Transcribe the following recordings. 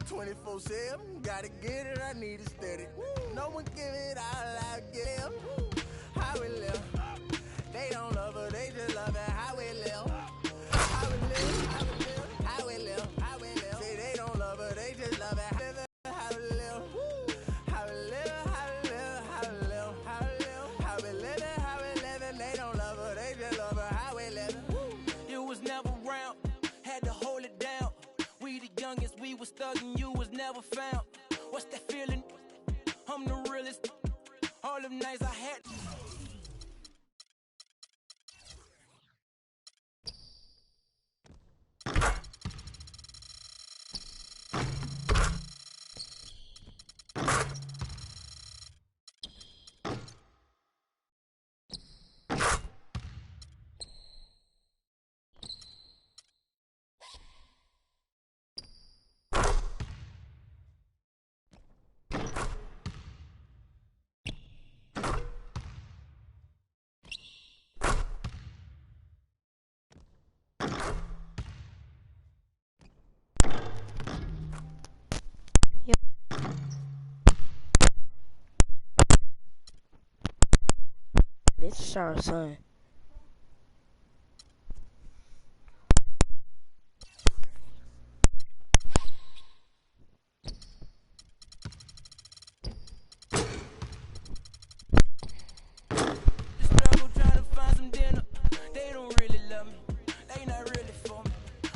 24/7, gotta get it, I need it steady. No one give it all I give. How we live. They don't love her, they just love it. How we live. How we live, how we live, how we live, how we live. Say they don't love her, they just love it. How we live, how we live, how we live, how we live, how we live, how we live, how we live. They don't love her, they just love her. How we live. You was never around, had to hold it down. We the youngest, we was thugging, you was never found. What's that feeling? I'm the realest. All them nights I had. This is our son. Struggle trying to find some dinner. They don't really love me. They not really for me.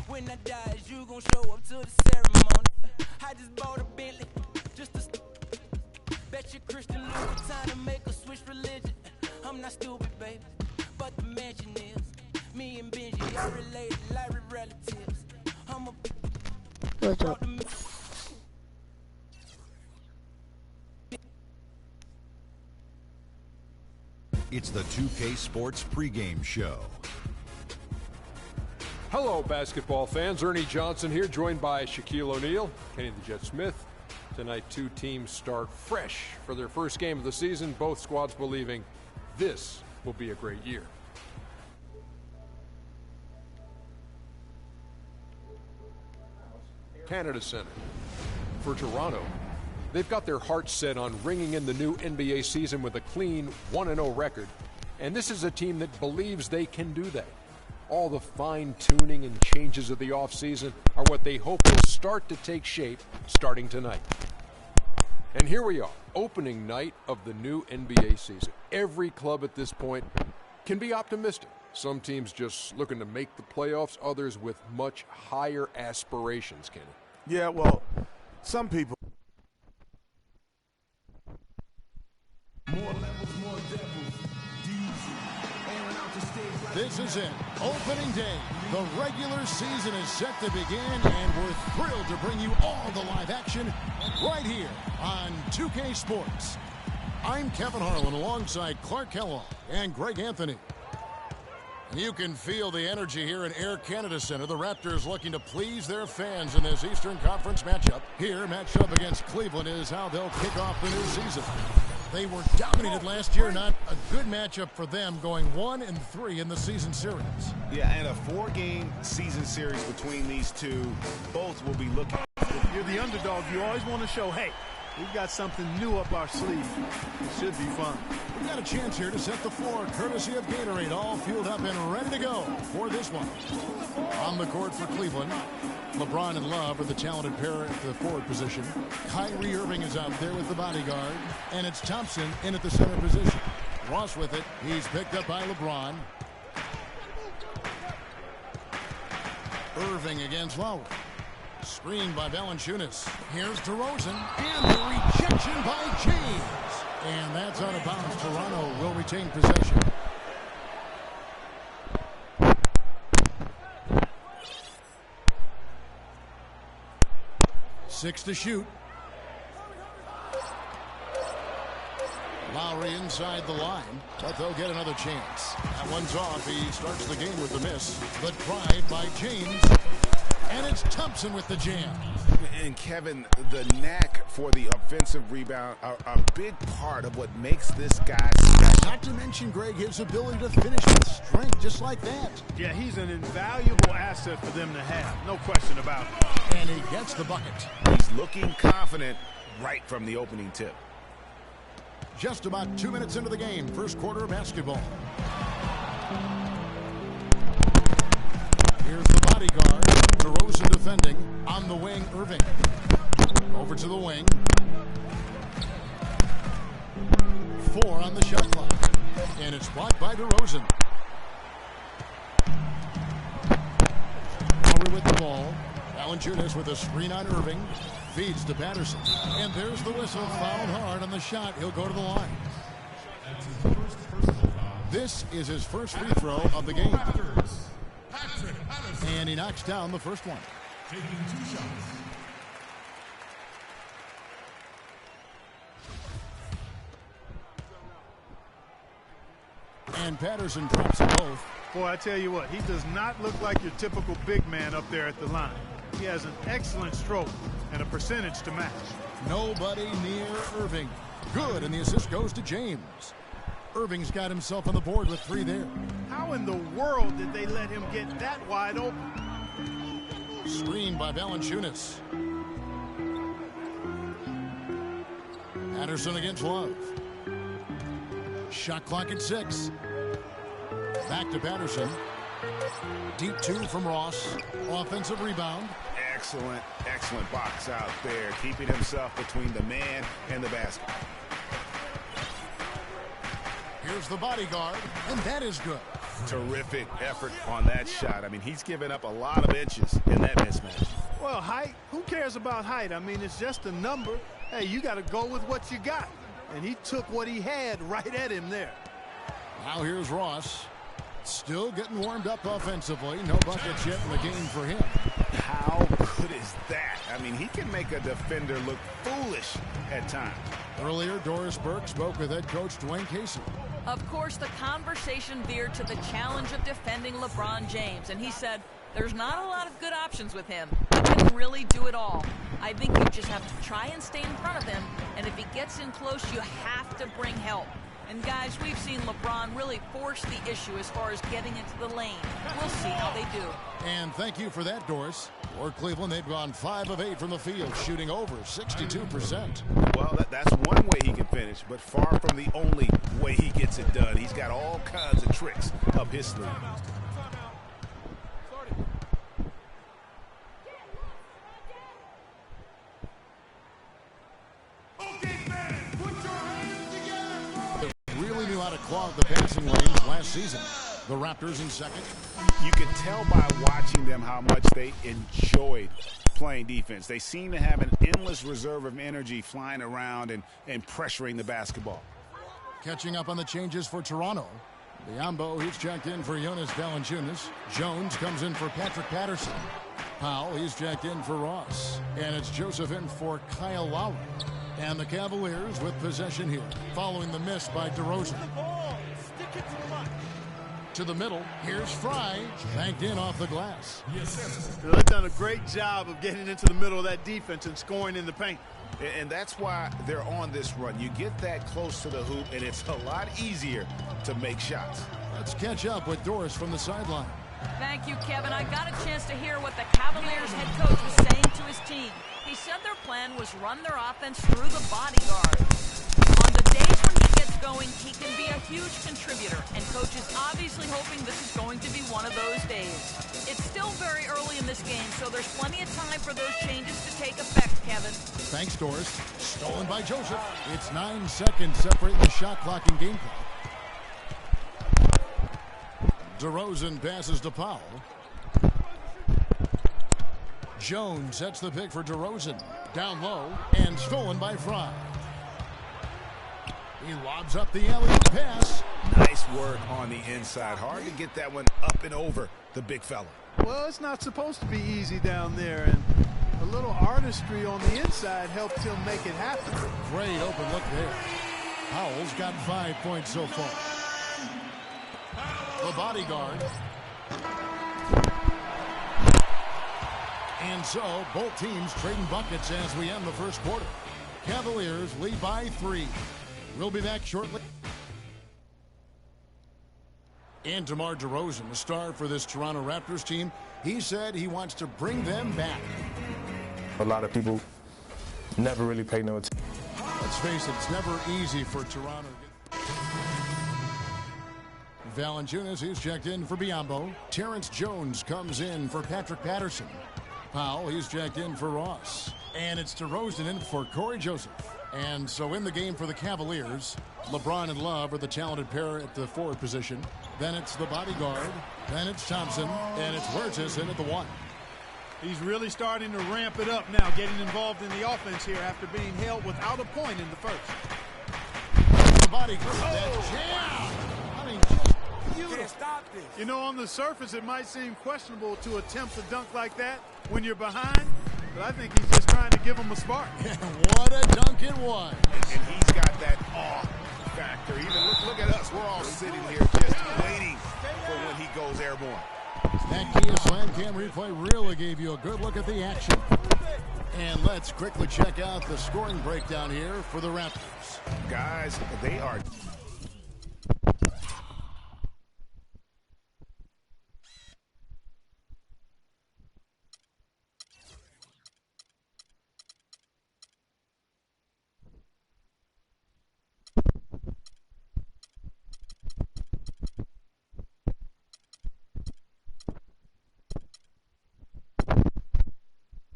When I die, is you gon' show up to the ceremony? I just bought a Bentley, just to bet you Christian Louboutin to make a switch religion. I'm not stupid, baby, but the mansion is. Me and Benji are related like relatives. I'm a What's up? It's the 2K Sports pregame show. Hello, basketball fans. Ernie Johnson here, joined by Shaquille O'Neal, Kenny the Jet Smith. Tonight, two teams start fresh for their first game of the season, both squads believing this will be a great year. Canada Center. For Toronto, they've got their hearts set on ringing in the new NBA season with a clean 1-0 record. And this is a team that believes they can do that. All the fine-tuning and changes of the offseason are what they hope will start to take shape starting tonight. And here we are, opening night of the new NBA season. Every club at this point can be optimistic. Some teams just looking to make the playoffs, others with much higher aspirations, Kenny. Yeah, well, some people. More levels, more devils. This is it. Opening day. The regular season is set to begin, and we're thrilled to bring you all the live action right here on 2K Sports. I'm Kevin Harlan alongside Clark Kellogg and Greg Anthony. You can feel the energy here in Air Canada Center. The Raptors looking to please their fans in this Eastern Conference matchup. Here, matched up against Cleveland is how they'll kick off the new season. They were dominated last year. Not a good matchup for them, going 1-3 in the season series. Yeah, and a 4-game season series between these two. Both will be looking. If you're the underdog, you always want to show, hey, we've got something new up our sleeve. It should be fun. We've got a chance here to set the floor, courtesy of Gatorade, all fueled up and ready to go for this one. On the court for Cleveland, LeBron and Love are the talented pair at the forward position. Kyrie Irving is out there with the bodyguard, and it's Thompson in at the center position. Ross with it. He's picked up by LeBron. Irving against Lowry. Screened by Valanciunas. Here's DeRozan, and the rejection by James. And that's out of bounds. Toronto will retain possession. Six to shoot. Lowry inside the line, but they'll get another chance. That one's off. He starts the game with the miss. The drive by James. And it's Thompson with the jam. And Kevin, the knack for the offensive rebound are a big part of what makes this guy special. Not to mention, Greg, his ability to finish with strength just like that. Yeah, he's an invaluable asset for them to have. No question about it. And he gets the bucket. He's looking confident right from the opening tip. Just about 2 minutes into the game, first quarter of basketball. Here's the bodyguard. DeRozan defending. On the wing, Irving. Over to the wing. 4 on the shot clock. And it's blocked by DeRozan. Over with the ball. Valanciunas with a screen on Irving. Feeds to Patterson. And there's the whistle. Fouled hard on the shot. He'll go to the line. This is his first free throw of the game. And he knocks down the first one. Taking 2 shots. And Patterson drops them both. Boy, I tell you what, he does not look like your typical big man up there at the line. He has an excellent stroke and a percentage to match. Nobody near Irving. Good, and the assist goes to James. Irving's got himself on the board with 3 there. How in the world did they let him get that wide open? Screened by Valanciunas. Patterson against Love. Shot clock at 6. Back to Patterson. Deep 2 from Ross. Offensive rebound. Excellent, excellent box out there, keeping himself between the man and the basket. Here's the bodyguard, and that is good. Terrific effort on that shot. I mean, he's given up a lot of inches in that mismatch. Well, height, who cares about height? I mean, it's just a number. Hey, you got to go with what you got. And he took what he had right at him there. Now here's Ross. Still getting warmed up offensively. No buckets yet in the game for him. How good is that? I mean, he can make a defender look foolish at times. Earlier, Doris Burke spoke with head coach Dwayne Casey. Of course, the conversation veered to the challenge of defending LeBron James, and he said, there's not a lot of good options with him. He can really do it all. I think you just have to try and stay in front of him, and if he gets in close, you have to bring help. And guys, we've seen LeBron really force the issue as far as getting into the lane. We'll see how they do. And thank you for that, Doris. For Cleveland, they've gone 5 of 8 from the field, shooting over 62%. Well, that's one way he can finish, but far from the only way he gets it done. He's got all kinds of tricks up his sleeve. Really knew how to clog the passing lanes last season. The Raptors in second. You can tell by watching them how much they enjoyed playing defense. They seem to have an endless reserve of energy flying around and pressuring the basketball. Catching up on the changes for Toronto. Biombo, he's checked in for Jonas Valanciunas. Jones comes in for Patrick Patterson. Powell, he's checked in for Ross. And it's Joseph in for Kyle Lowry. And the Cavaliers with possession here, following the miss by DeRozan. To the middle, here's Fry, banked in off the glass. They've done a great job of getting into the middle of that defense and scoring in the paint. And that's why they're on this run. You get that close to the hoop, and it's a lot easier to make shots. Let's catch up with Doris from the sideline. Thank you, Kevin. I got a chance to hear what the Cavaliers head coach was saying to his team. He said their plan was run their offense through the bodyguard. On the days when he gets going, he can be a huge contributor, and coach is obviously hoping this is going to be one of those days. It's still very early in this game, so there's plenty of time for those changes to take effect, Kevin. Thanks, Doris. Stolen by Joseph. It's 9 seconds separating the shot clock and game clock. DeRozan passes to Powell. Jones sets the pick for DeRozan. Down low and stolen by Fry. He lobs up the alley-oop pass. Nice work on the inside. Hard to get that one up and over the big fella. Well, it's not supposed to be easy down there, and a little artistry on the inside helped him make it happen. Great open look there. Powell's got 5 points so far. The bodyguard. And so, both teams trading buckets as we end the first quarter. Cavaliers lead by 3. We'll be back shortly. And DeMar DeRozan, the star for this Toronto Raptors team, he said he wants to bring them back. A lot of people never really pay no attention. Let's face it, it's never easy for Toronto. Valanciunas is checked in for Biyombo. Terrence Jones comes in for Patrick Patterson. Powell, he's checked in for Ross. And it's DeRozan in for Corey Joseph. And so in the game for the Cavaliers, LeBron and Love are the talented pair at the forward position. Then it's the bodyguard. Then it's Thompson. And it's Huertas in at the 1. He's really starting to ramp it up now, getting involved in the offense here after being held without a point in the first. The bodyguard. That jam! I mean, beautiful. Stop this. You know, on the surface, it might seem questionable to attempt a dunk like that when you're behind, but I think he's just trying to give him a spark. What a dunk it was. And he's got that awe factor. Even look at us. We're all sitting here just waiting for when he goes airborne. That Kia Slam Cam replay really gave you a good look at the action. And let's quickly check out the scoring breakdown here for the Raptors. Guys, they are...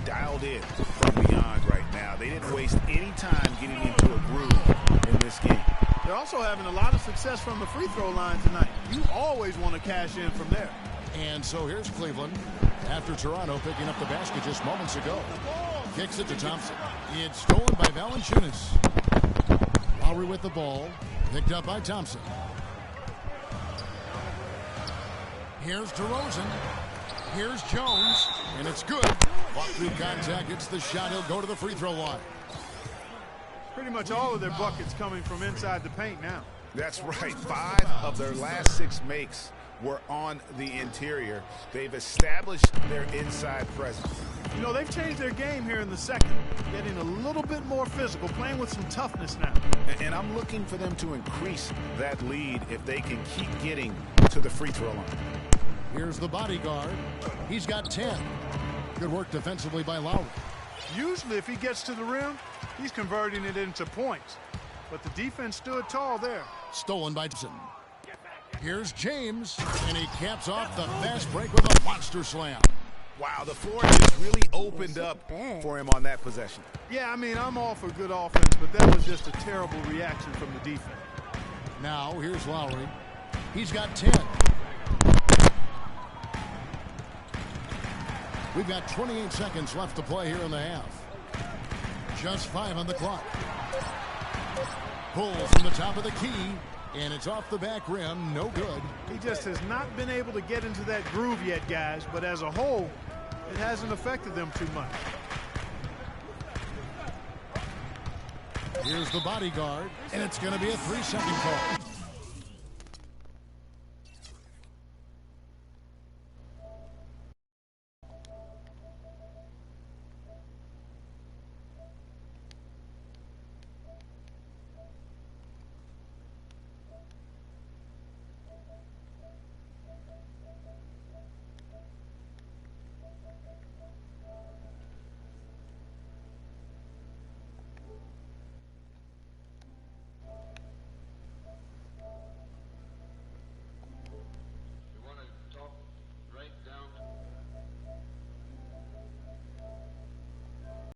dialed in from beyond right now. They didn't waste any time getting into a groove in this game. They're also having a lot of success from the free throw line tonight. You always want to cash in from there. And so here's Cleveland after Toronto picking up the basket just moments ago. Kicks it to Thompson. It's stolen by Valanciunas. Lowry with the ball. Picked up by Thompson. Here's DeRozan. Here's Jones. And it's good. Walk through contact, gets the shot. He'll go to the free throw line. Pretty much all of their buckets coming from inside the paint now. That's right. 5 of their last 6 makes were on the interior. They've established their inside presence. You know, they've changed their game here in the second, getting a little bit more physical, playing with some toughness now. And I'm looking for them to increase that lead if they can keep getting to the free throw line. Here's the bodyguard. He's got 10. Good work defensively by Lowry. Usually if he gets to the rim, he's converting it into points. But the defense stood tall there. Stolen by Thompson. Here's James, and he caps off the fast break with a monster slam. Wow, the floor just really opened up for him on that possession. Yeah, I mean, I'm all for good offense, but that was just a terrible reaction from the defense. Now, here's Lowry. He's got 10. We've got 28 seconds left to play here in the half. Just 5 on the clock. Pulls from the top of the key, and it's off the back rim. No good. He just has not been able to get into that groove yet, guys, but as a whole, it hasn't affected them too much. Here's the bodyguard, and it's going to be a 3-second call.